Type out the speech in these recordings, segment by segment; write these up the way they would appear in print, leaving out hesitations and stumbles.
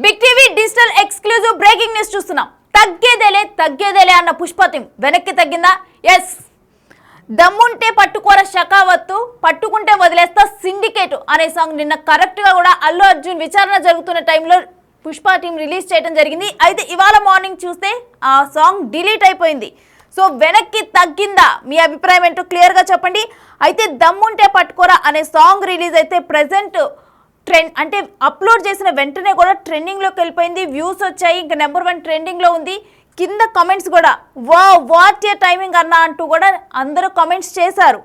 Big TV digital exclusive breaking news చూస్తున్నాం. తగ్గేదేలే అన్న పుష్ప టీం వెనక్కి తగ్గిందా? ఎస్. దమ్ముంటే పట్టుకోర షకావత్తు, పట్టుకుంటే వదిలేస్తా సిండికేట్ అనే సాంగ్ నిన్న కరెక్ట్ గా కూడా అల్లు అర్జున్ విచారణ జరుగుతున్న టైంలో పుష్ప టీం రిలీజ్ చేయడం జరిగింది. అయితే ఇవాళ మార్నింగ్ చూస్తే ఆ సాంగ్ డిలీట్ అయిపోయింది. సో వెనక్కి తగ్గిందా? మీ అభిప్రాయం ఏంటో క్లియర్ గా చెప్పండి. అయితే దమ్ముంటే పట్టుకోరా అనే సాంగ్ రిలీజ్ అయితే ప్రెసెంట్ ట్రెండ్ అంటే అప్లోడ్ చేసిన వెంటనే కూడా ట్రెండింగ్లోకి వెళ్ళిపోయింది. వ్యూస్ వచ్చాయి, ఇంకా నెంబర్ 1 ట్రెండింగ్లో ఉంది. కింద కమెంట్స్ కూడా వాట్ ఏ టైమింగ్ అన్నా అంటూ కూడా అందరూ కమెంట్స్ చేశారు.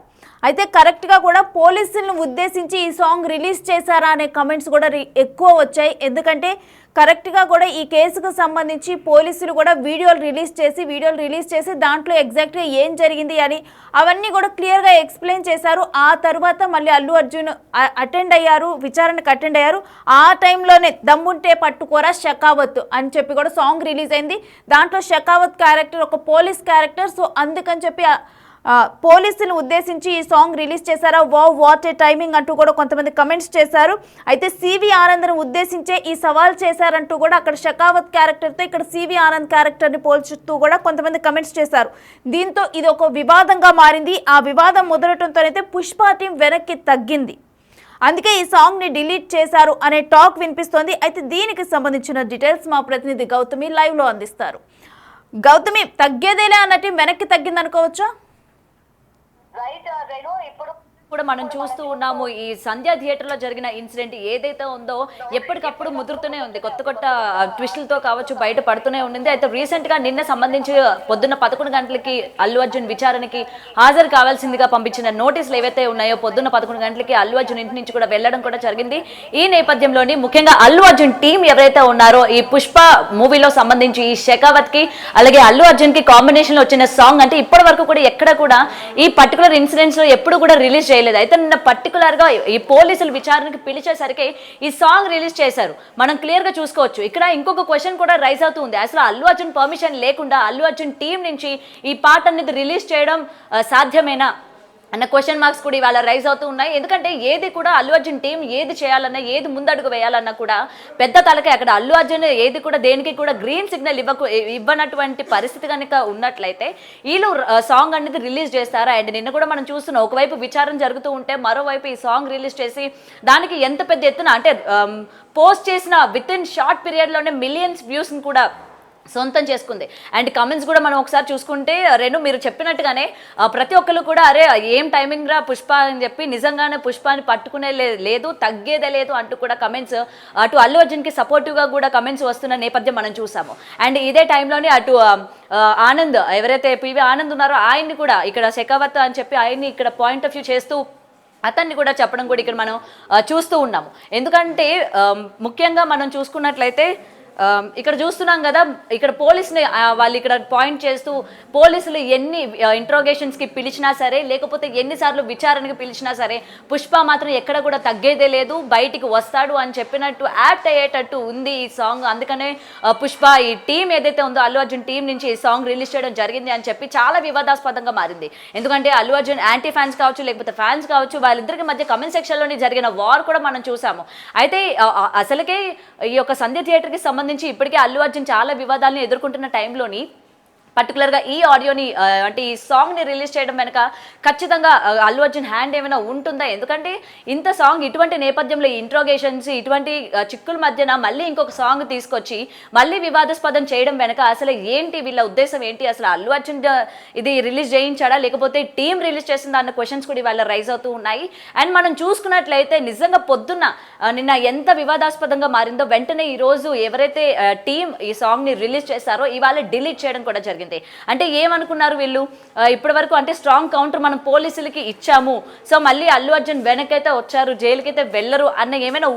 అయితే కరెక్ట్గా కూడా పోలీసులను ఉద్దేశించి ఈ సాంగ్ రిలీజ్ చేశారా అనే కమెంట్స్ కూడా ఎక్కువ వచ్చాయి. ఎందుకంటే కరెక్ట్గా కూడా ఈ కేసుకు సంబంధించి పోలీసులు కూడా వీడియోలు రిలీజ్ చేసి దాంట్లో ఎగ్జాక్ట్గా ఏం జరిగింది అని అవన్నీ కూడా క్లియర్గా ఎక్స్ప్లెయిన్ చేశారు. ఆ తర్వాత మళ్ళీ అల్లు అర్జున్ విచారణకు అటెండ్ అయ్యారు. ఆ టైంలోనే దమ్ముంటే పట్టుకోరా షకావత్ అని చెప్పి కూడా సాంగ్ రిలీజ్ అయింది. దాంట్లో షకావత్ క్యారెక్టర్ ఒక పోలీస్ క్యారెక్టర్. సో అందుకని చెప్పి పోలీసులను ఉద్దేశించి ఈ సాంగ్ రిలీజ్ చేశారా, వాట్ ఏ టైమింగ్ అంటూ కూడా కొంతమంది కమెంట్స్ చేశారు. అయితే సివి ఆనంద్ను ఉద్దేశించే ఈ సవాల్ చేశారంటూ కూడా అక్కడ షకావత్ క్యారెక్టర్తో ఇక్కడ సివి ఆనంద్ క్యారెక్టర్ని పోల్చుతూ కూడా కొంతమంది కమెంట్స్ చేశారు. దీంతో ఇది ఒక వివాదంగా మారింది. ఆ వివాదం మొదలటంతోనైతే పుష్ప టీం వెనక్కి తగ్గింది. అందుకే ఈ సాంగ్ని డిలీట్ చేశారు అనే టాక్ వినిపిస్తోంది. అయితే దీనికి సంబంధించిన డీటెయిల్స్ మా ప్రతినిధి గౌతమి లైవ్లో అందిస్తారు. గౌతమి, తగ్గేదేలే అన్న టీం వెనక్కి తగ్గింది అనుకోవచ్చా? కూడా మనం చూస్తూ ఉన్నాము. ఈ సంధ్య థియేటర్ లో జరిగిన ఇన్సిడెంట్ ఏదైతే ఉందో ఎప్పటికప్పుడు ముదురుతూనే ఉంది. కొత్త ట్విస్టులతో కావచ్చు బయట పడుతూనే ఉండింది. అయితే రీసెంట్ గా నిన్న సంబంధించి పొద్దున్న 11 గంటలకి అల్లు అర్జున్ విచారణకి హాజరు కావాల్సిందిగా పంపించిన నోటీసులు ఏవైతే ఉన్నాయో పొద్దున్న 11 గంటలకి అల్లు అర్జున్ ఇంటి నుంచి కూడా వెళ్లడం కూడా జరిగింది. ఈ నేపథ్యంలోని ముఖ్యంగా అల్లు అర్జున్ టీం ఎవరైతే ఉన్నారో ఈ పుష్ప మూవీలో సంబంధించి ఈ షెకావత్ కి అలాగే అల్లు అర్జున్ కి కాంబినేషన్ లో వచ్చిన సాంగ్ అంటే ఇప్పటి వరకు కూడా ఎక్కడ కూడా ఈ పర్టికులర్ ఇన్సిడెంట్స్ లో ఎప్పుడు కూడా రిలీజ్ చేయలేదు. అయితే నిన్న పర్టికులర్ గా ఈ పోలీసులు విచారణకి పిలిచేసరికి ఈ సాంగ్ రిలీజ్ చేశారు. మనం క్లియర్ గా చూసుకోవచ్చు. ఇక్కడ ఇంకొక క్వశ్చన్ కూడా రైజ్ అవుతుంది. అసలు అల్లు అర్జున్ పర్మిషన్ లేకుండా అల్లు అర్జున్ టీం నుంచి ఈ పాట అనేది రిలీజ్ చేయడం సాధ్యమేనా అన్న క్వశ్చన్ మార్క్స్ కూడా ఇవాళ రైజ్ అవుతూ ఉన్నాయి. ఎందుకంటే ఏది కూడా అల్లు అర్జున్ టీం ఏది చేయాలన్నా ఏది ముందడుగు వేయాలన్నా కూడా పెద్ద తలకే అక్కడ అల్లు అర్జున్ ఏది కూడా దేనికి కూడా గ్రీన్ సిగ్నల్ ఇవ్వనటువంటి పరిస్థితి కనుక ఉన్నట్లయితే వీళ్ళు సాంగ్ అనేది రిలీజ్ చేస్తారా? అండ్ నిన్న కూడా మనం చూస్తున్నాం, ఒకవైపు విచారణ జరుగుతూ ఉంటే మరోవైపు ఈ సాంగ్ రిలీజ్ చేసి దానికి ఎంత పెద్ద ఎత్తున అంటే పోస్ట్ చేసిన విత్ ఇన్ షార్ట్ పీరియడ్లోనే మిలియన్స్ వ్యూస్ని కూడా సొంతం చేసుకుంది. అండ్ కమెంట్స్ కూడా మనం ఒకసారి చూసుకుంటే మీరు చెప్పినట్టుగానే ప్రతి ఒక్కరు కూడా అరే ఏం టైమింగ్ రా పుష్ప అని చెప్పి నిజంగానే పుష్పాని పట్టుకునే లేదు, తగ్గేదే లేదు అంటూ కూడా కమెంట్స్ అటు అల్లు అర్జున్కి సపోర్టివ్గా కూడా కమెంట్స్ వస్తున్న నేపథ్యం మనం చూసాము. అండ్ ఇదే టైంలోనే అటు ఆనంద్ ఎవరైతే పివి ఆనంద్ ఉన్నారో ఆయన్ని కూడా ఇక్కడ షెకావత్ అని చెప్పి ఆయన్ని ఇక్కడ పాయింట్ ఆఫ్ వ్యూ చేస్తూ అతన్ని కూడా చెప్పడం కూడా ఇక్కడ మనం చూస్తూ ఉన్నాము. ఎందుకంటే ముఖ్యంగా మనం చూసుకున్నట్లయితే ఇక్కడ చూస్తున్నాం కదా, ఇక్కడ పోలీసుని వాళ్ళు ఇక్కడ పాయింట్ చేస్తూ పోలీసులు ఎన్ని ఇంట్రోగేషన్స్కి పిలిచినా సరే లేకపోతే ఎన్నిసార్లు విచారణకి పిలిచినా సరే పుష్ప మాత్రం ఎక్కడ కూడా తగ్గేదే లేదు, బయటికి వస్తాడు అని చెప్పినట్టు యాక్ట్ అయ్యేటట్టు ఉంది ఈ సాంగ్. అందుకనే పుష్ప ఈ టీం ఏదైతే ఉందో అల్లు అర్జున్ టీం నుంచి ఈ సాంగ్ రిలీజ్ చేయడం జరిగింది అని చెప్పి చాలా వివాదాస్పదంగా మారింది. ఎందుకంటే అల్లు అర్జున్ యాంటీ ఫ్యాన్స్ కావచ్చు లేకపోతే ఫ్యాన్స్ కావచ్చు వాళ్ళిద్దరికి మధ్య కమెంట్ సెక్షన్లోని జరిగిన వార్ కూడా మనం చూసాము. అయితే అసలుకే ఈ యొక్క సంధ్య థియేటర్కి సంబంధించి ఇప్పటికే అల్లు అర్జున్ చాలా వివాదాలను ఎదుర్కొంటున్న టైంలోని పర్టికులర్గా ఈ ఆడియోని అంటే ఈ సాంగ్ని రిలీజ్ చేయడం వెనక ఖచ్చితంగా అల్లు అర్జున్ హ్యాండ్ ఏమైనా ఉంటుందా? ఎందుకంటే ఇంత సాంగ్ ఇటువంటి నేపథ్యంలో ఇంట్రోగేషన్స్ ఇటువంటి చిక్కుల మధ్యన మళ్ళీ ఇంకొక సాంగ్ తీసుకొచ్చి మళ్ళీ వివాదాస్పదం చేయడం వెనక అసలు ఏంటి, వీళ్ళ ఉద్దేశం ఏంటి? అసలు అల్లు అర్జున్ ఇది రిలీజ్ చేయించాడా లేకపోతే టీం రిలీజ్ చేసిందా అన్న క్వశ్చన్స్ కూడా ఇవాళ రైజ్ అవుతూ ఉన్నాయి. అండ్ మనం చూసుకున్నట్లయితే నిజంగా పొద్దున్న నిన్న ఎంత వివాదాస్పదంగా మారిందో వెంటనే ఈరోజు ఎవరైతే టీం ఈ సాంగ్ని రిలీజ్ చేశారో ఇవాళ డిలీట్ చేయడం కూడా జరిగింది. అంటే ఏమనుకున్నారు వీళ్ళు ఇప్పటి వరకు అంటే స్ట్రాంగ్ కౌంటర్ మనం పోలీసులకి ఇచ్చాము, సో మళ్ళీ అల్లు అర్జున్ వెనకైతే వచ్చారు జైలుకైతే వెళ్ళరు అన్న ఏమైనా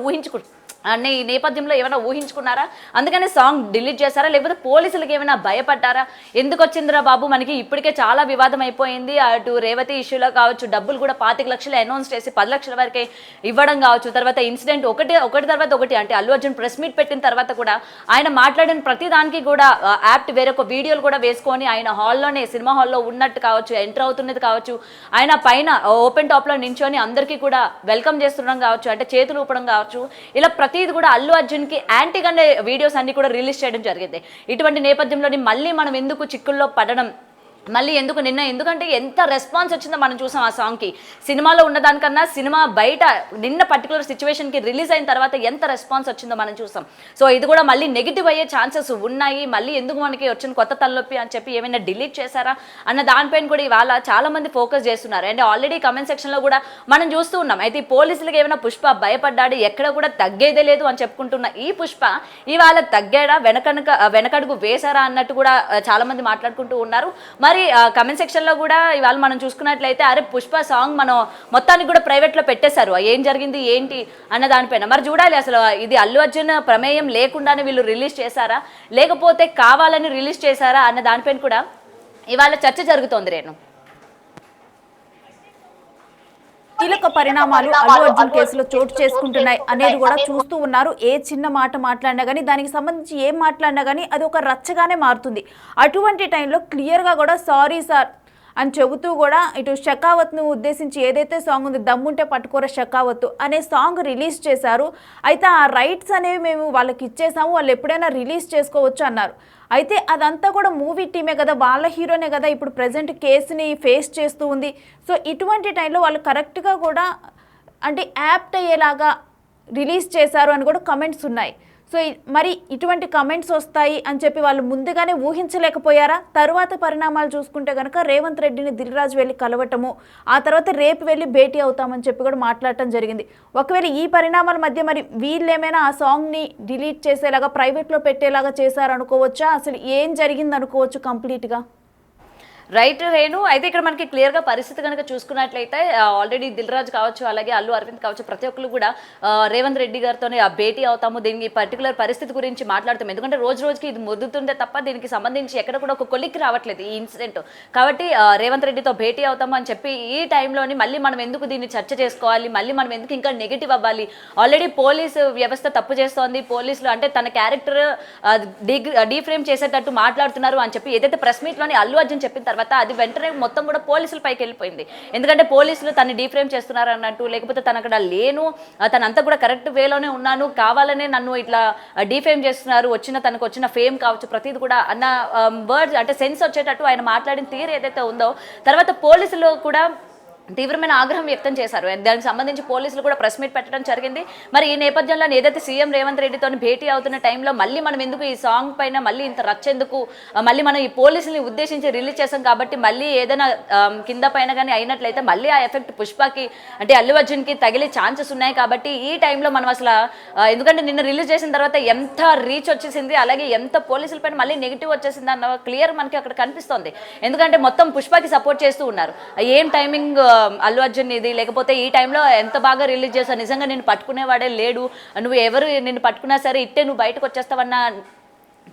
అనే ఈ నేపథ్యంలో ఏమైనా ఊహించుకున్నారా? అందుకని సాంగ్ డిలీట్ చేశారా లేకపోతే పోలీసులకి ఏమైనా భయపడ్డారా? ఎందుకు వచ్చిందిరా బాబు మనకి ఇప్పటికే చాలా వివాదం అయిపోయింది. అటు రేవతి ఇష్యూలో కావచ్చు డబ్బులు కూడా 25 లక్షలు అనౌన్స్ చేసి 10 లక్షల వరకే ఇవ్వడం కావచ్చు, తర్వాత ఇన్సిడెంట్ ఒకటి తర్వాత ఒకటి అంటే అల్లు అర్జున్ ప్రెస్ మీట్ పెట్టిన తర్వాత కూడా ఆయన మాట్లాడిన ప్రతి దానికి కూడా యాప్ట్ వేరొక వీడియోలు కూడా వేసుకొని ఆయన హాల్లోనే సినిమా హాల్లో ఉన్నట్టు కావచ్చు, ఎంటర్ అవుతున్నది కావచ్చు, ఆయన పైన ఓపెన్ టాప్లో నించొని అందరికీ కూడా వెల్కమ్ చేస్తుండడం కావచ్చు, అంటే చేతులు ఊపడం కావచ్చు, ఇలా ప్రతి ప్రతిది కూడా అల్లు అర్జున్ కి యాంటీగానే వీడియోస్ అన్ని కూడా రిలీజ్ చేయడం జరిగింది. ఇటువంటి నేపథ్యంలోని మళ్ళీ మనం ఎందుకు చిక్కుల్లో పడడం, మళ్ళీ ఎందుకంటే ఎంత రెస్పాన్స్ వచ్చిందో మనం చూసాం ఆ సాంగ్కి. సినిమాలో ఉన్నదానికన్నా సినిమా బయట నిన్న పర్టికులర్ సిచ్యువేషన్కి రిలీజ్ అయిన తర్వాత ఎంత రెస్పాన్స్ వచ్చిందో మనం చూసాం. సో ఇది కూడా మళ్ళీ నెగిటివ్ అయ్యే ఛాన్సెస్ ఉన్నాయి. మళ్ళీ ఎందుకు మనకి వచ్చిన కొత్త తలనొప్పి అని చెప్పి ఏమైనా డిలీట్ చేశారా అన్న దానిపైన కూడా ఇవాళ చాలా మంది ఫోకస్ చేస్తున్నారు. అండ్ ఆల్రెడీ కమెంట్ సెక్షన్లో కూడా మనం చూస్తూ ఉన్నాం. అయితే ఈ పోలీసులకు ఏమైనా పుష్ప భయపడ్డాడు, ఎక్కడ కూడా తగ్గేదే లేదు అని చెప్పుకుంటున్న ఈ పుష్ప ఇవాళ తగ్గాడా, వెనకడుగు వేశారా అన్నట్టు కూడా చాలా మంది మాట్లాడుకుంటూ ఉన్నారు. మరి కమెంట్ సెక్షన్ లో కూడా ఇవాళ మనం చూసుకున్నట్లయితే అరే పుష్ప సాంగ్ మనం మొత్తానికి కూడా ప్రైవేట్ లో పెట్టేశారు, ఏం జరిగింది ఏంటి అన్న దానిపైన మరి చూడాలి. అసలు ఇది అల్లు అర్జున్ ప్రమేయం లేకుండానే వీళ్ళు రిలీజ్ చేశారా, లేకపోతే కావాలని రిలీజ్ చేశారా అన్న దానిపైన కూడా ఇవాళ చర్చ జరుగుతోంది. రేణు, కీలక పరిణామాలు అల్లు అర్జున్ కేసులో చోటు చేసుకుంటున్నాయి అనేది కూడా చూస్తూ ఉన్నారు. ఏ చిన్న మాట మాట్లాడినా కానీ, దానికి సంబంధించి ఏం మాట్లాడినా కానీ అది ఒక రచ్చగానే మారుతుంది. అటువంటి టైంలో క్లియర్గా కూడా సారీ సార్ అని చెబుతూ కూడా ఇటు షెకావత్ను ఉద్దేశించి ఏదైతే సాంగ్ ఉంది దమ్ముంటే పట్టుకోర షెకావత్ అనే సాంగ్ రిలీజ్ చేశారు. అయితే ఆ రైట్స్ అనేవి మేము వాళ్ళకి ఇచ్చేసాము, వాళ్ళు ఎప్పుడైనా రిలీజ్ చేసుకోవచ్చు అన్నారు. అయితే అదంతా కూడా మూవీ టీమే కదా, వాళ్ళ హీరోనే కదా ఇప్పుడు ప్రజెంట్ కేసుని ఫేస్ చేస్తూ ఉంది. సో ఇటువంటి టైంలో వాళ్ళు కరెక్ట్గా కూడా అంటే యాప్ట్ అయ్యేలాగా రిలీజ్ చేశారు అని కూడా కమెంట్స్ ఉన్నాయి. సో మరి ఇటువంటి కమెంట్స్ వస్తాయి అని చెప్పి వాళ్ళు ముందుగానే ఊహించలేకపోయారా? తరువాత పరిణామాలు చూసుకుంటే కనుక రేవంత్ రెడ్డిని దిల్ రాజు వెళ్ళి కలవటము, ఆ తర్వాత రేపు వెళ్ళి భేటీ అవుతామని చెప్పి కూడా మాట్లాడటం జరిగింది. ఒకవేళ ఈ పరిణామాల మధ్య మరి వీళ్ళేమైనా ఆ సాంగ్ని డిలీట్ చేసేలాగా ప్రైవేట్లో పెట్టేలాగా చేశారనుకోవచ్చా? అసలు ఏం జరిగింది అనుకోవచ్చు కంప్లీట్గా? రైట్ రేణు, అయితే ఇక్కడ మనకి క్లియర్గా పరిస్థితి కనుక చూసుకున్నట్లయితే ఆల్రెడీ దిల్ రాజు కావచ్చు, అలాగే అల్లు అరవింద్ కావచ్చు, ప్రతి ఒక్కరు కూడా రేవంత్ రెడ్డి గారితోనే భేటీ అవుతాము, దీనికి పర్టికులర్ పరిస్థితి గురించి మాట్లాడతాము. ఎందుకంటే రోజు రోజుకి ఇది ముద్దుతుందే తప్ప దీనికి సంబంధించి ఎక్కడ కూడా ఒక కొలిక్కి రావట్లేదు ఈ ఇన్సిడెంట్. కాబట్టి రేవంత్ రెడ్డితో భేటీ అవుతాము అని చెప్పి ఈ టైంలోని మళ్ళీ మనం ఎందుకు దీన్ని చర్చ చేసుకోవాలి, మళ్ళీ మనం ఎందుకు ఇంకా నెగిటివ్ అవ్వాలి, ఆల్రెడీ పోలీసు వ్యవస్థ తప్పు చేస్తోంది, పోలీసులు అంటే తన క్యారెక్టర్ డీఫ్రేమ్ చేసేటట్టు మాట్లాడుతున్నారు అని చెప్పి ఏదైతే ప్రెస్ మీట్లోని అల్లు అర్జున్ చెప్పిన తర్వాత అది వెంటనే మొత్తం కూడా పోలీసుల పైకి వెళ్ళిపోయింది. ఎందుకంటే పోలీసులు తను డీఫ్రేమ్ చేస్తున్నారు అన్నట్టు, లేకపోతే తను అక్కడ లేను, తనంతా కూడా కరెక్ట్ వేలోనే ఉన్నాను, కావాలనే నన్ను ఇట్లా డీఫేమ్ చేస్తున్నారు, తనకు వచ్చిన ఫేమ్ కావచ్చు ప్రతిది కూడా అన్న వర్డ్స్ అంటే సెన్స్ వచ్చేటట్టు ఆయన మాట్లాడిన తీరు ఏదైతే ఉందో, తర్వాత పోలీసులు కూడా తీవ్రమైన ఆగ్రహం వ్యక్తం చేశారు. దానికి సంబంధించి పోలీసులు కూడా ప్రెస్ మీట్ పెట్టడం జరిగింది. మరి ఈ నేపథ్యంలో ఏదైతే సీఎం రేవంత్ రెడ్డితో భేటీ అవుతున్న టైంలో మళ్ళీ మనం ఎందుకు ఈ సాంగ్ పైన మళ్ళీ ఇంత రచ్చెందుకు, మళ్ళీ మనం ఈ పోలీసుల్ని ఉద్దేశించి రిలీజ్ చేసాం కాబట్టి మళ్ళీ ఏదైనా కింద పైన కానీ అయినట్లయితే మళ్ళీ ఆ ఎఫెక్ట్ పుష్పకి అంటే అల్లు అర్జున్కి తగిలే ఛాన్సెస్ ఉన్నాయి. కాబట్టి ఈ టైంలో మనం అసలు ఎందుకంటే నిన్న రిలీజ్ చేసిన తర్వాత ఎంత రీచ్ వచ్చేసింది, అలాగే ఎంత పోలీసుల పైన మళ్ళీ నెగిటివ్ వచ్చేసింది అన్న క్లియర్ మనకి అక్కడ కనిపిస్తోంది. ఎందుకంటే మొత్తం పుష్పకి సపోర్ట్ చేస్తూ ఉన్నారు. ఏం టైమింగ్ అల్లు అర్జున్ ఇది, లేకపోతే ఈ టైంలో ఎంత బాగా రిలీజ్ చేశావు, నిజంగా నేను పట్టుకునేవాడే లేడు, నువ్వు ఎవరు నిన్ను పట్టుకున్నా సరే ఇట్టే నువ్వు బయటకు వచ్చేస్తావన్న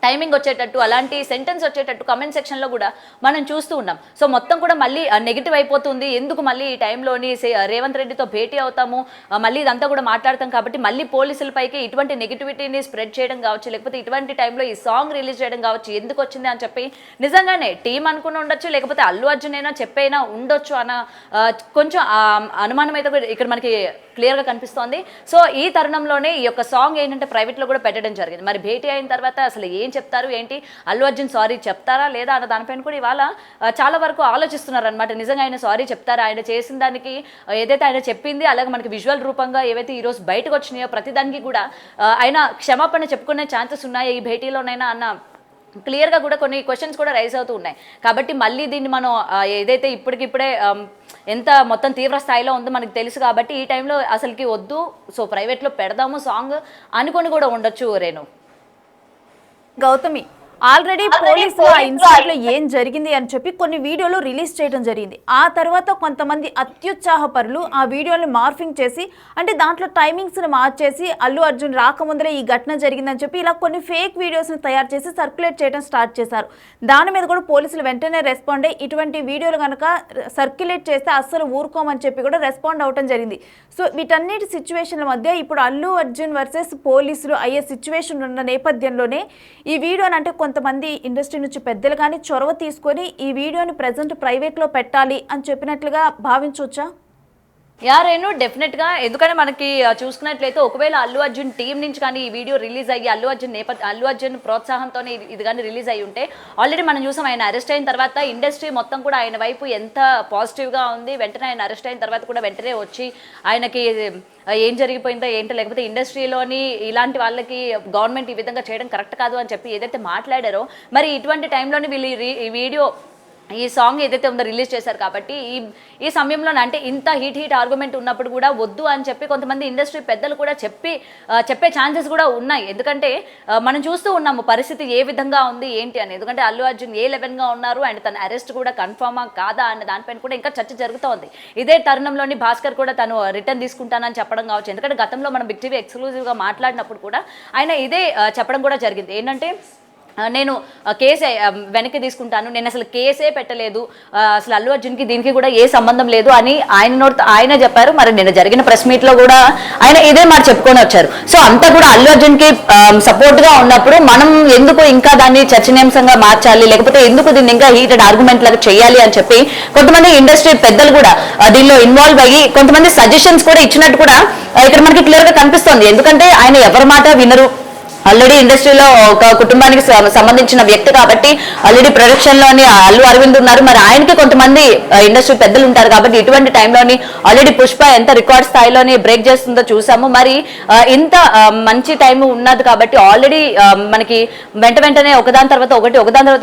టైమింగ్ వచ్చేటట్టు, అలాంటి సెంటెన్స్ వచ్చేటట్టు కమెంట్ సెక్షన్లో కూడా మనం చూస్తూ ఉన్నాం. సో మొత్తం కూడా మళ్ళీ నెగిటివ్ అయిపోతుంది. ఎందుకు మళ్ళీ ఈ టైంలోని రేవంత్ రెడ్డితో భేటీ అవుతాము, మళ్ళీ ఇదంతా కూడా మాట్లాడతాం కాబట్టి మళ్ళీ పోలీసులపైకి ఇటువంటి నెగిటివిటీని స్ప్రెడ్ చేయడం కావచ్చు, లేకపోతే ఇటువంటి టైంలో ఈ సాంగ్ రిలీజ్ చేయడం కావచ్చు, ఎందుకు వచ్చింది అని చెప్పి నిజంగానే టీం అనుకుని ఉండొచ్చు, లేకపోతే అల్లు అర్జున్ అయినా చెప్పైనా ఉండొచ్చు అన్న కొంచెం అనుమానం అయితే ఇక్కడ మనకి క్లియర్గా కనిపిస్తోంది. సో ఈ తరుణంలోనే ఈ యొక్క సాంగ్ ఏంటంటే ప్రైవేట్లో కూడా పెట్టడం జరిగింది. మరి భేటీ అయిన తర్వాత అసలు ఏం చెప్తారు ఏంటి, అల్లు అర్జున్ సారీ చెప్తారా లేదా అన్న దానిపైన కూడా ఇవాళ చాలా వరకు ఆలోచిస్తున్నారు అనమాట. నిజంగా ఆయన సారీ చెప్తారా, ఆయన చేసిన దానికి ఏదైతే ఆయన చెప్పింది, అలాగే మనకి విజువల్ రూపంగా ఏవైతే ఈరోజు బయటకు వచ్చినాయో ప్రతిదానికి కూడా ఆయన క్షమాపణ చెప్పుకునే ఛాన్సెస్ ఉన్నాయా ఈ భేటీలోనైనా అన్న క్లియర్గా కూడా కొన్ని క్వశ్చన్స్ కూడా రైజ్ అవుతూ ఉన్నాయి. కాబట్టి మళ్ళీ దీన్ని మనం ఏదైతే ఇప్పటికిప్పుడే ఎంత మొత్తం తీవ్ర స్థాయిలో ఉందో మనకు తెలుసు కాబట్టి ఈ టైంలో అసలుకి వద్దు, సో ప్రైవేట్లో పెడదాము సాంగ్ అనుకొని కూడా ఉండొచ్చు. రేణు, గౌతమి ఆల్రెడీ పోలీసులు ఆ ఇన్సిడెంట్ లో ఏం జరిగింది అని చెప్పి కొన్ని వీడియోలు రిలీజ్ చేయడం జరిగింది. ఆ తర్వాత కొంతమంది అత్యుత్సాహపరులు ఆ వీడియోని మార్ఫింగ్ చేసి అంటే దాంట్లో టైమింగ్స్ ని మార్చేసి అల్లు అర్జున్ రాకముందరే ఈ ఘటన జరిగిందని చెప్పి ఇలా కొన్ని ఫేక్ వీడియోస్ ని తయారు చేసి సర్క్యులేట్ చేయడం స్టార్ట్ చేశారు. దాని మీద కూడా పోలీసులు వెంటనే రెస్పాండ్ అయ్యి ఇటువంటి వీడియోలు కనుక సర్క్యులేట్ చేస్తే అస్సలు ఊరుకోమని చెప్పి కూడా రెస్పాండ్ అవడం జరిగింది. సో వీటన్నిటి సిచ్యువేషన్ల మధ్య ఇప్పుడు అల్లు అర్జున్ వర్సెస్ పోలీసులు అయ్యే సిచ్యువేషన్ ఉన్న నేపథ్యంలోనే ఈ వీడియోని అంటే కొంతమంది ఇండస్ట్రీ నుంచి పెద్దలు కానీ చొరవ తీసుకొని ఈ వీడియోని ప్రజెంట్ ప్రైవేట్లో పెట్టాలి అని చెప్పినట్లుగా భావించవచ్చా? రేణు డెఫినెట్ గా, ఎందుకంటే మనకి చూసుకున్నట్లయితే ఒకవేళ అల్లు అర్జున్ టీం నుంచి కానీ ఈ వీడియో రిలీజ్ అయ్యి అల్లు అర్జున్ ప్రోత్సాహంతోనే ఇది కానీ రిలీజ్ అయ్యి ఉంటే, ఆల్రెడీ మనం చూసాం ఆయన అరెస్ట్ అయిన తర్వాత ఇండస్ట్రీ మొత్తం కూడా ఆయన వైపు ఎంత పాజిటివ్ గా ఉంది. వెంటనే ఆయన అరెస్ట్ అయిన తర్వాత కూడా వెంటనే వచ్చి ఆయనకి ఏం జరిగిపోయిందో ఏంటో, లేకపోతే ఇండస్ట్రీలోని ఇలాంటి వాళ్ళకి గవర్నమెంట్ ఈ విధంగా చేయడం కరెక్ట్ కాదు అని చెప్పి ఏదైతే మాట్లాడారో, మరి ఇటువంటి టైంలోని వీళ్ళు ఈ వీడియో ఈ సాంగ్ ఏదైతే ఉందో రిలీజ్ చేశారు. కాబట్టి ఈ సమయంలో అంటే ఇంత హీట్ ఆర్గ్యుమెంట్ ఉన్నప్పుడు కూడా వద్దు అని చెప్పి కొంతమంది ఇండస్ట్రీ పెద్దలు కూడా చెప్పే ఛాన్సెస్ కూడా ఉన్నాయి. ఎందుకంటే మనం చూస్తూ ఉన్నాము పరిస్థితి ఏ విధంగా ఉంది ఏంటి అని. ఎందుకంటే అల్లు అర్జున్ ఏ11గా ఉన్నారు అండ్ తన అరెస్ట్ కూడా కన్ఫర్మా కాదా అన్న దానిపైన కూడా ఇంకా చర్చ జరుగుతోంది. ఇదే తరుణంలోని భాస్కర్ కూడా తను రిటర్న్ తీసుకుంటానని చెప్పడం కావచ్చు. ఎందుకంటే గతంలో మనం బిగ్ టీవీ ఎక్స్క్లూజివ్గా మాట్లాడినప్పుడు కూడా ఆయన ఇదే చెప్పడం కూడా జరిగింది. ఏంటంటే నేను కేసే వెనక్కి తీసుకుంటాను, నేను అసలు కేసే పెట్టలేదు, అసలు అల్లు అర్జున్కి దీనికి కూడా ఏ సంబంధం లేదు అని ఆయన చెప్పారు. మరి నేను జరిగిన ప్రెస్ మీట్లో కూడా ఆయన ఇదే మాట చెప్పుకొని వచ్చారు. సో అంతా కూడా అల్లు అర్జున్కి సపోర్ట్గా ఉన్నప్పుడు మనం ఎందుకు ఇంకా దాన్ని చర్చనీయాంశంగా మార్చాలి, లేకపోతే ఎందుకు దీన్ని ఇంకా హీటెడ్ ఆర్గ్యుమెంట్ లాగా చేయాలి అని చెప్పి కొంతమంది ఇండస్ట్రీ పెద్దలు కూడా దీనిలో ఇన్వాల్వ్ అయ్యి కొంతమంది సజెషన్స్ కూడా ఇచ్చినట్టు కూడా ఇక్కడ మనకి క్లియర్గా కనిపిస్తుంది. ఎందుకంటే ఆయన ఎవరి మాట వినరు, ఆల్రెడీ ఇండస్ట్రీలో ఒక కుటుంబానికి సంబంధించిన వ్యక్తి కాబట్టి ఆల్రెడీ ప్రొడక్షన్లోని అల్లు అరవింద్ ఉన్నారు. మరి ఆయనకి కొంతమంది ఇండస్ట్రీ పెద్దలు ఉంటారు కాబట్టి ఇటువంటి టైంలోని ఆల్రెడీ పుష్ప ఎంత రికార్డ్ స్థాయిలోని బ్రేక్ చేస్తుందో చూసాము. మరి ఇంత మంచి టైం ఉన్నది కాబట్టి ఆల్రెడీ మనకి వెంటనే ఒకదాని తర్వాత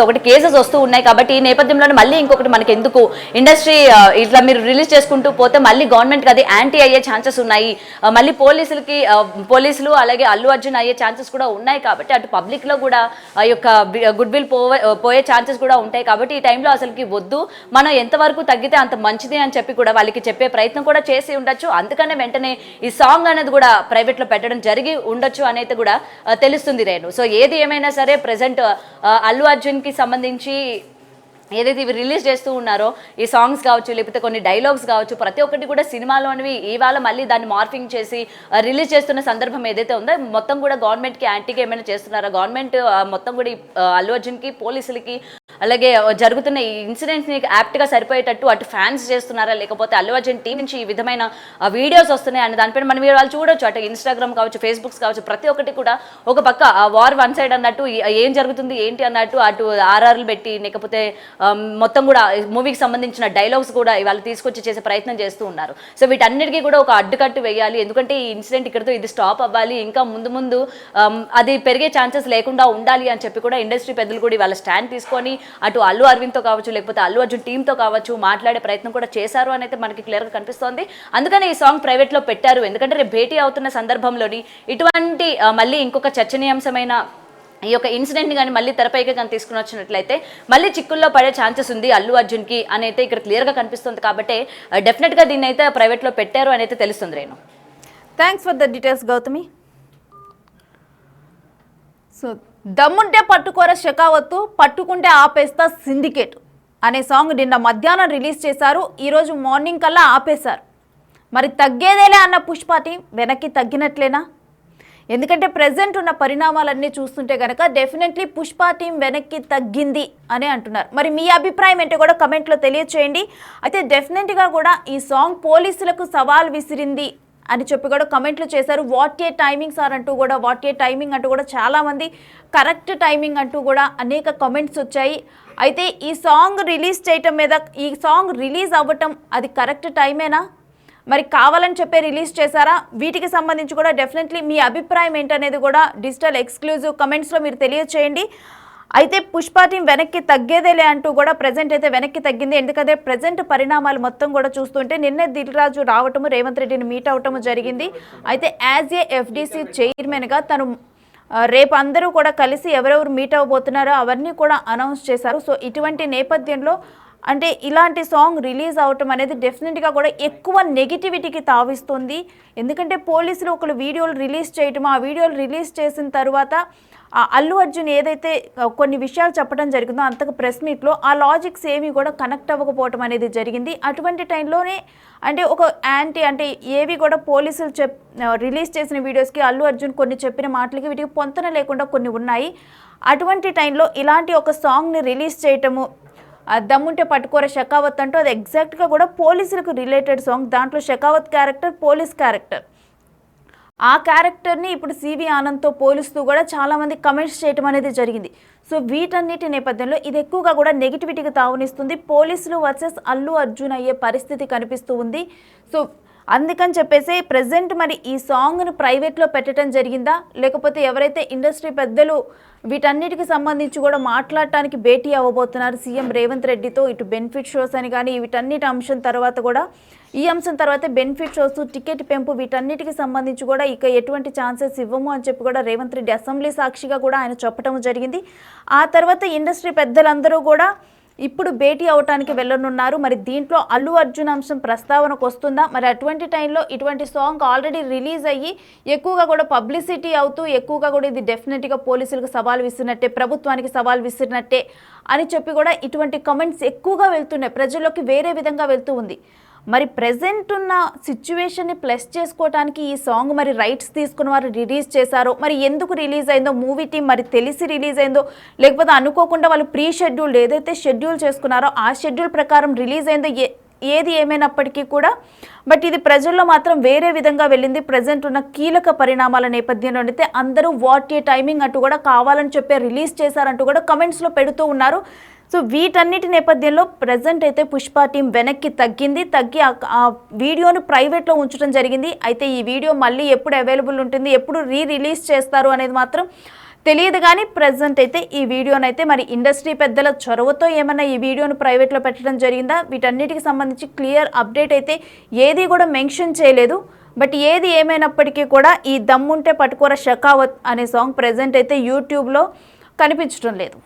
ఒకటి కేసెస్ వస్తూ ఉన్నాయి. కాబట్టి ఈ నేపథ్యంలోనే మళ్ళీ ఇంకొకటి మనకి ఎందుకు ఇండస్ట్రీ ఇట్లా మీరు రిలీజ్ చేసుకుంటూ పోతే మళ్ళీ గవర్నమెంట్కి అది యాంటీ అయ్యే ఛాన్సెస్ ఉన్నాయి, మళ్ళీ పోలీసులు అలాగే అల్లు అర్జున్ అయ్యే ఛాన్సెస్ కూడా ఉన్నాయి. కాబట్టి అటు పబ్లిక్ లో కూడా ఆ యొక్క గుడ్ విల్ పోయే ఛాన్సెస్ కూడా ఉంటాయి. కాబట్టి ఈ టైంలో అసలుకి వద్దు, మనం ఎంతవరకు తగ్గితే అంత మంచిది అని చెప్పి కూడా వాళ్ళకి చెప్పే ప్రయత్నం కూడా చేసి ఉండొచ్చు. అందుకనే వెంటనే ఈ సాంగ్ అనేది కూడా ప్రైవేట్ లో పెట్టడం జరిగి ఉండొచ్చు అనేది కూడా తెలుస్తుంది రేణు. సో ఏది ఏమైనా సరే ప్రెసెంట్ అల్లు అర్జున్ కి సంబంధించి ఏదైతే ఇవి రిలీజ్ చేస్తూ ఉన్నారో ఈ సాంగ్స్ కావచ్చు, లేకపోతే కొన్ని డైలాగ్స్ కావచ్చు, ప్రతి ఒక్కటి కూడా సినిమాలోనివి ఇవాళ మళ్ళీ దాన్ని మార్ఫింగ్ చేసి రిలీజ్ చేస్తున్న సందర్భం ఏదైతే ఉందో మొత్తం కూడా గవర్నమెంట్కి యాంటీగా ఏమైనా చేస్తున్నారా, గవర్నమెంట్ మొత్తం కూడా అల్లు అర్జున్కి పోలీసులకి అలాగే జరుగుతున్న ఈ ఇన్సిడెంట్స్ని యాప్ట్గా సరిపోయేటట్టు అటు ఫ్యాన్స్ చేస్తున్నారా, లేకపోతే అల్లు అర్జున్ టీం నుంచి ఈ విధమైన వీడియోస్ వస్తున్నాయి అని దానిపైన మనం వాళ్ళు చూడొచ్చు. అటు ఇన్స్టాగ్రామ్ కావచ్చు, ఫేస్బుక్స్ కావచ్చు, ప్రతి ఒక్కటి కూడా ఒక పక్క వార్ వన్ సైడ్ అన్నట్టు ఏం జరుగుతుంది ఏంటి అన్నట్టు అటు ఆర్ఆర్లు పెట్టి లేకపోతే మొత్తం కూడా మూవీకి సంబంధించిన డైలాగ్స్ కూడా ఇవాళ తీసుకొచ్చి చేసే ప్రయత్నం చేస్తూ ఉన్నారు. సో వీటన్నిటికీ కూడా ఒక అడ్డుకట్టు వేయాలి. ఎందుకంటే ఈ ఇన్సిడెంట్ ఇక్కడితో ఇది స్టాప్ అవ్వాలి, ఇంకా ముందు అది పెరిగే ఛాన్సెస్ లేకుండా ఉండాలి అని చెప్పి కూడా ఇండస్ట్రీ పెద్దలు కూడా ఇవాళ స్టాండ్ తీసుకొని అటు అల్లు అరవింద్తో కావచ్చు, లేకపోతే అల్లు అర్జున్ టీంతో కావచ్చు మాట్లాడే ప్రయత్నం కూడా చేశారు అని అయితే మనకి క్లియర్గా కనిపిస్తోంది. అందుకని ఈ సాంగ్ ప్రైవేట్లో పెట్టారు. ఎందుకంటే రేపు భేటీ అవుతున్న సందర్భంలోని ఇటువంటి మళ్ళీ ఇంకొక చర్చనీయాంశమైన ఈ యొక్క ఇన్సిడెంట్ని కానీ మళ్ళీ తెరపైకి కానీ తీసుకుని వచ్చినట్లయితే మళ్ళీ చిక్కుల్లో పడే ఛాన్సెస్ ఉంది అల్లు అర్జున్కి అని అయితే ఇక్కడ క్లియర్గా కనిపిస్తుంది. కాబట్టి డెఫినెట్గా దీన్ని అయితే ప్రైవేట్లో పెట్టారు అని అయితే తెలుస్తుంది Renu. Thanks for the details Gautami. So దమ్ముంటే పట్టుకోర షెకావత్తు, పట్టుకుంటే ఆపేస్తా సిండికేట్ అనే సాంగ్ నిన్న మధ్యాహ్నం రిలీజ్ చేశారు. ఈరోజు మార్నింగ్ కల్లా ఆపేశారు. మరి తగ్గేదేలే అన్న పుష్ప టీం వెనక్కి తగ్గినట్లేనా? ఎందుకంటే ప్రజెంట్ ఉన్న పరిణామాలన్నీ చూస్తుంటే కనుక డెఫినెట్లీ పుష్ప టీం వెనక్కి తగ్గింది అని అంటున్నారు. మరి మీ అభిప్రాయం ఏంటో కూడా కమెంట్లో తెలియచేయండి. అయితే డెఫినెట్గా కూడా ఈ సాంగ్ పోలీసులకు సవాల్ విసిరింది అని చెప్పి కూడా కమెంట్లు చేశారు. వాట్ ఏ టైమింగ్ సార్ అంటూ కూడా, వాట్ ఏ టైమింగ్ అంటూ కూడా చాలామంది కరెక్ట్ టైమింగ్ అంటూ కూడా అనేక కమెంట్స్ వచ్చాయి. అయితే ఈ సాంగ్ రిలీజ్ చేయటం మీద, ఈ సాంగ్ రిలీజ్ అవ్వటం అది కరెక్ట్ టైమేనా, మరి కావాలని చెప్పే రిలీజ్ చేశారా, వీటికి సంబంధించి కూడా డెఫినెట్లీ మీ అభిప్రాయం ఏంటనేది కూడా డిజిటల్ ఎక్స్క్లూజివ్ కమెంట్స్లో మీరు తెలియచేయండి. అయితే పుష్ప టీం వెనక్కి తగ్గేదేలే అంటూ కూడా ప్రజెంట్ అయితే వెనక్కి తగ్గింది. ఎందుకంటే ప్రజెంట్ పరిణామాలు మొత్తం కూడా చూస్తుంటే నిన్నే దిల్ రాజు రావటము, రేవంత్ రెడ్డిని మీట్ అవటము జరిగింది. అయితే యాజ్ ఏ ఎఫ్డీసీ చైర్మన్గా తను రేపు అందరూ కూడా కలిసి ఎవరెవరు మీట్ అవ్వబోతున్నారో అవన్నీ కూడా అనౌన్స్ చేశారు. సో ఇటువంటి నేపథ్యంలో అంటే ఇలాంటి సాంగ్ రిలీజ్ అవటం అనేది డెఫినెట్గా కూడా ఎక్కువ నెగిటివిటీకి తావిస్తుంది. ఎందుకంటే పోలీసులు ఒకళ్ళు వీడియోలు రిలీజ్ చేయటం, ఆ వీడియోలు రిలీజ్ చేసిన తర్వాత అల్లు అర్జున్ ఏదైతే కొన్ని విషయాలు చెప్పడం జరిగిందో అంతకు ప్రెస్ మీట్లో ఆ లాజిక్స్ ఏమీ కూడా కనెక్ట్ అవ్వకపోవటం అనేది జరిగింది. అటువంటి టైంలోనే అంటే ఒక యాంటీ అంటే ఏవి కూడా పోలీసులు రిలీజ్ చేసిన వీడియోస్కి అల్లు అర్జున్ కొన్ని చెప్పిన మాటలకి వీటికి పొంతన లేకుండా కొన్ని ఉన్నాయి. అటువంటి టైంలో ఇలాంటి ఒక సాంగ్ని రిలీజ్ చేయటము దమ్ముంటే పట్టుకోర షెకావత్ అంటూ అది ఎగ్జాక్ట్గా కూడా పోలీసులకు రిలేటెడ్ సాంగ్. దాంట్లో షెకావత్ క్యారెక్టర్ పోలీస్ క్యారెక్టర్. ఆ క్యారెక్టర్ని ఇప్పుడు సివి ఆనంద్తో పోలుస్తూ కూడా చాలామంది కమెంట్స్ చేయడం అనేది జరిగింది. సో వీటన్నిటి నేపథ్యంలో ఇది ఎక్కువగా కూడా నెగిటివిటీకి తావునిస్తుంది. పోలీసులు వర్సెస్ అల్లు అర్జున్ అయ్యే పరిస్థితి కనిపిస్తూ ఉంది. సో అందుకని చెప్పేసి ప్రజెంట్ మరి ఈ సాంగ్ను ప్రైవేట్లో పెట్టడం జరిగిందా, లేకపోతే ఎవరైతే ఇండస్ట్రీ పెద్దలు వీటన్నిటికి సంబంధించి కూడా మాట్లాడటానికి భేటీ అవ్వబోతున్నారు సీఎం రేవంత్ రెడ్డితో, ఇటు బెనిఫిట్ షోస్ అని కానీ వీటన్నిటి అంశం తర్వాత కూడా ఈ అంశం తర్వాత బెనిఫిట్ షోస్, టికెట్ పెంపు వీటన్నిటికి సంబంధించి కూడా ఇక ఎటువంటి ఛాన్సెస్ ఇవ్వము అని చెప్పి కూడా రేవంత్ రెడ్డి అసెంబ్లీ సాక్షిగా కూడా ఆయన చెప్పడం జరిగింది. ఆ తర్వాత ఇండస్ట్రీ పెద్దలందరూ కూడా ఇప్పుడు భేటీ అవటానికి వెళ్ళనున్నారు. మరి దీంట్లో అల్లు అర్జున్ అంశం ప్రస్తావనకు వస్తుందా? మరి అటువంటి టైంలో ఇటువంటి సాంగ్ ఆల్రెడీ రిలీజ్ అయ్యి ఎక్కువగా కూడా పబ్లిసిటీ అవుతూ ఎక్కువగా కూడా ఇది డెఫినెట్గా పోలీసులకు సవాల్ విసిరినట్టే, ప్రభుత్వానికి సవాల్ విసిరినట్టే అని చెప్పి కూడా ఇటువంటి కమెంట్స్ ఎక్కువగా వెళ్తున్నాయి, ప్రజల్లోకి వేరే విధంగా వెళ్తూ ఉంది. మరి ప్రెజెంట్ ఉన్న సిచ్యువేషన్ని ప్లస్ చేసుకోవడానికి ఈ సాంగ్ మరి రైట్స్ తీసుకున్న వారు రిలీజ్ చేశారో, మరి ఎందుకు రిలీజ్ అయిందో, మూవీ టీం మరి తెలిసి రిలీజ్ అయిందో, లేకపోతే అనుకోకుండా వాళ్ళు ప్రీ షెడ్యూల్ ఏదైతే షెడ్యూల్ చేసుకున్నారో ఆ షెడ్యూల్ ప్రకారం రిలీజ్ అయిందో, ఏది ఏమైనప్పటికీ కూడా బట్ ఇది ప్రజల్లో మాత్రం వేరే విధంగా వెళ్ళింది. ప్రజెంట్ ఉన్న కీలక పరిణామాల నేపథ్యంలో అయితే అందరూ వాట్ ఏ టైమింగ్ అంటూ కూడా కావాలని చెప్పి రిలీజ్ చేశారంటూ కూడా కమెంట్స్లో పెడుతూ ఉన్నారు. సో వీటన్నిటి నేపథ్యంలో ప్రజెంట్ అయితే పుష్ప టీం వెనక్కి తగ్గి ఆ వీడియోను ప్రైవేట్లో ఉంచడం జరిగింది. అయితే ఈ వీడియో మళ్ళీ ఎప్పుడు అవైలబుల్ ఉంటుంది, ఎప్పుడు రిలీజ్ చేస్తారు అనేది మాత్రం తెలియదు. కానీ ప్రజెంట్ అయితే ఈ వీడియోనైతే మరి ఇండస్ట్రీ పెద్దల చొరవతో ఏమన్నా ఈ వీడియోను ప్రైవేట్లో పెట్టడం జరిగిందా, వీటన్నిటికి సంబంధించి క్లియర్ అప్డేట్ అయితే ఏది కూడా మెన్షన్ చేయలేదు. బట్ ఏది ఏమైనప్పటికీ కూడా ఈ దమ్ముంటే పట్టుకోర షెకావత్ అనే సాంగ్ ప్రజెంట్ అయితే యూట్యూబ్లో కనిపించడం లేదు.